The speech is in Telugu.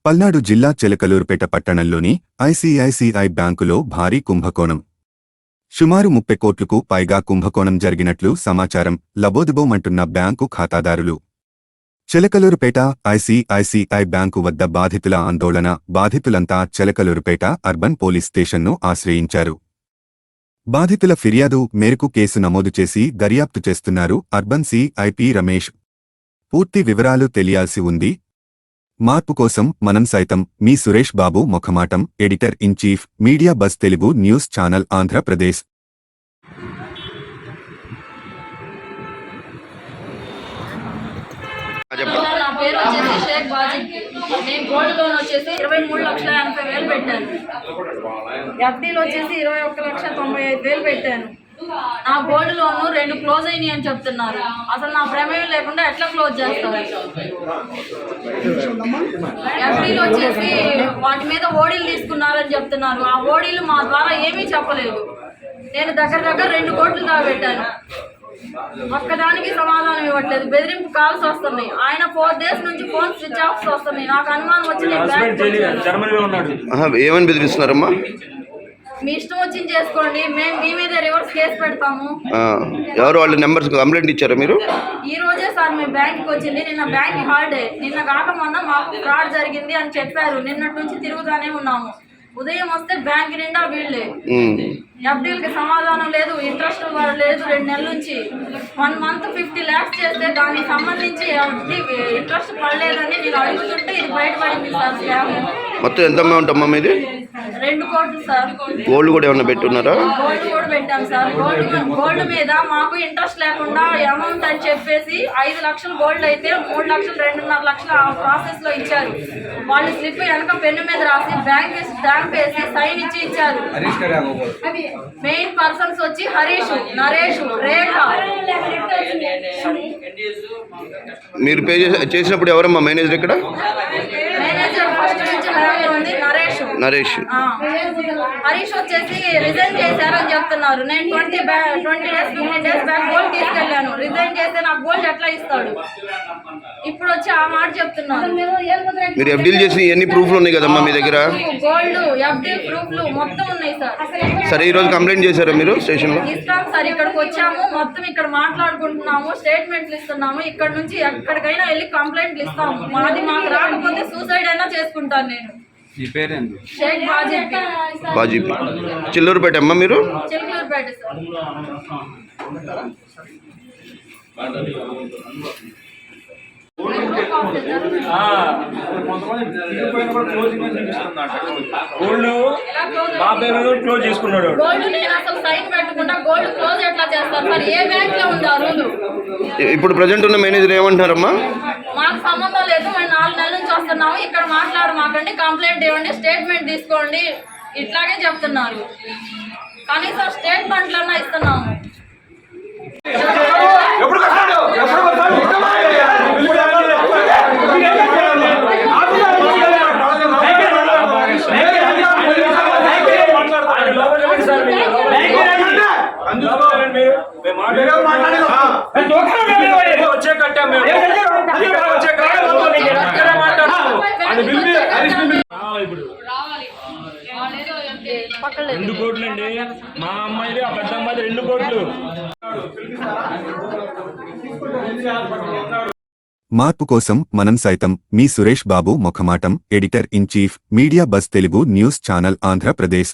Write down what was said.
పల్నాడు జిల్లా చిలకలూరుపేట పట్టణంలోని ఐసీఐసీఐ బ్యాంకులో భారీ కుంభకోణం. సుమారు 30 కోట్లకు పైగా కుంభకోణం జరిగినట్లు సమాచారం. లబోదిబోమంటున్న బ్యాంకు ఖాతాదారులు. చిలకలూరుపేట ఐసీఐసీఐ బ్యాంకు వద్ద బాధితుల ఆందోళన. బాధితులంతా చిలకలూరుపేట అర్బన్ పోలీస్ స్టేషన్ను ఆశ్రయించారు. బాధితుల ఫిర్యాదు మేరకు కేసు నమోదు చేసి దర్యాప్తు చేస్తున్నారు అర్బన్ సిఐపి రమేష్. పూర్తి వివరాలు తెలియాల్సి ఉంది. మార్పు కోసం మనం సైతం మీ సురేష్ బాబు మొఖమాటం. Editor in chief, media buzz Telugu news channel, Andhra Pradesh. నా పేరు వచ్చేసి షేక్ బాజికి. నేను గోల్డ్ లోన్ వచ్చేసి 23,80,000 పెట్టాను. ఎఫ్డీలో వచ్చేసి 21,95,000 పెట్టాను. నా గోల్డ్ లోన్ 2 క్లోజ్ అయినాయి అని చెప్తున్నారు. అసలు నా ప్రమేయం లేకుండా ఎట్లా క్లోజ్ చేస్తారు? ఎఫ్డీలు వచ్చేసి వాటి మీద ఓడీలు తీసుకున్నారని చెప్తున్నారు. ఆ ఓడీలు మా ద్వారా ఏమీ చెప్పలేదు. నేను దగ్గర 2 కోట్లు దాబెట్టాను. ఒక్కదానికి సమాధానం ఇవ్వట్లేదు. బెదిరింపు కాల్స్ వస్తున్నాయి. ఆయన 4 days నుంచి ఫోన్ స్విచ్ ఆఫ్ వస్తున్నాయి. నాకు అనుమానం వచ్చి ఏమని బెదిరిస్తున్నారమ్మా? మీ ఇష్టం వచ్చింది చేసుకోండి, మేము మీ మీద రివర్స్ కేసు పెడతాము. ఎవరు వాళ్ళ నెంబర్స్ కంప్లైంట్ ఇచ్చారా మీరు? ఈ రోజే సార్ మేము బ్యాంక్కి వచ్చింది. నిన్న బ్యాంక్ హాలిడే. నిన్న కాక మొన్న మాకు ఫ్రాడ్ జరిగింది అని చెప్పారు. నిన్నటి నుంచి తిరుగుతానే ఉన్నాము. ఉదయం వస్తే బ్యాంక్ నిండా వీళ్ళే. ఎఫ్డీలకి సమాధానం లేదు, ఇంట్రెస్ట్ లేదు. 2 నెలల నుంచి 1 month 50 lakhs చేస్తే దానికి సంబంధించి ఇంట్రెస్ట్ పడలేదని నేను అడుగుతుంటే ఇది బయటపడింది సార్. స్కామ్. మొత్తం ఎంత అమౌంట్ అమ్మా మీది? 2 కోట్లు సార్. గోల్డ్ కూడా ఏమన్నా పెట్టున్నారా? గోల్డ్ కూడా పెట్టాం సార్. గోల్డ్ మీద మాకు ఇంట్రెస్ట్ లేకుండా అమౌంట్ అని చెప్పేసి 5 లక్షలు గోల్డ్ అయితే 3 లక్షలు 2.5 లక్షలు ఆ ప్రాసెస్ లో ఇచ్చారు. వాళ్ళు స్లిప్ వెనక పెన్ను మీద రాసి బ్యాంక్ స్టాంప్ వేసి సైన్ ఇచ్చి ఇచ్చారు. మెయిన్ పర్సన్స్ వచ్చి హరీష్, నరేష్, రేఖ. మీరు పే చేసినప్పుడు ఎవరమ్మా మేనేజర్ ఇక్కడ? మేనేజర్ ఫస్ట్ నుంచి ఉంది నరేష్. హరీష్ వచ్చేసి రిజైన్ చేశారని చెప్తున్నారు. నేను 20 days 15 days బ్యాక్ గోల్డ్ తీసుకెళ్లాను. రిజైన్ చేస్తే నాకు గోల్డ్ ఎట్లా ఇస్తాడు? ఇప్పుడు వచ్చి ఆ మాట చెప్తున్నారు. మీరు ఎఫ్డీలు చేసి ఎన్ని ప్రూఫ్లు ఉన్నాయి కదమ్మా మీ దగ్గర? గోల్డ్, ఎఫ్డీ ప్రూఫ్లు మొత్తం ఉన్నాయి సార్. సరే, ఈ రోజు కంప్లైంట్ చేశారా మీరు స్టేషన్ లో? ఇస్తాం సార్. ఇక్కడికి వచ్చాము, మొత్తం ఇక్కడ మాట్లాడుకుంటున్నాము, స్టేట్మెంట్లు ఇస్తున్నాము. ఇక్కడ నుంచి ఎక్కడికైనా వెళ్ళి కంప్లైంట్లు ఇస్తాము. మాకు రాకపోతే సూసైడ్ అయినా చేసుకుంటాను నేను. షేక్ బాజీపీ. చిల్లూరుపేట అమ్మా మీరు? చిల్లూరుపేట సార్. గోల్డ్ నేను అసలు సైన్ పెట్టకుండా గోల్డ్ క్లోజ్ ఎట్లా చేస్తారు సార్? ఏ బ్యాంక్ లో ఉండారు? ఇప్పుడు ప్రజెంట్ ఉన్న మేనేజర్ ఏమంటున్నారమ్మా? మాకు సంబంధం లేదు, మేము 4 నెలల నుంచి వస్తున్నాము. ఇక్కడ మాట్లాడమాకండి, కంప్లైంట్ ఇవ్వండి, స్టేట్మెంట్ తీసుకోండి, ఇట్లాగే చెప్తున్నారు. కనీసం స్టేట్మెంట్లన్నా ఇస్తున్నాము. రెండు కోట్లు అండి. మా అమ్మాయిది, ఆ పెద్ద అమ్మాయిది 2 కోట్లు. మార్పు కోసం మనం సైతం మీ సురేష్ బాబు మొఖమాటం. Editor in chief, media buzz Telugu news channel, Andhra Pradesh.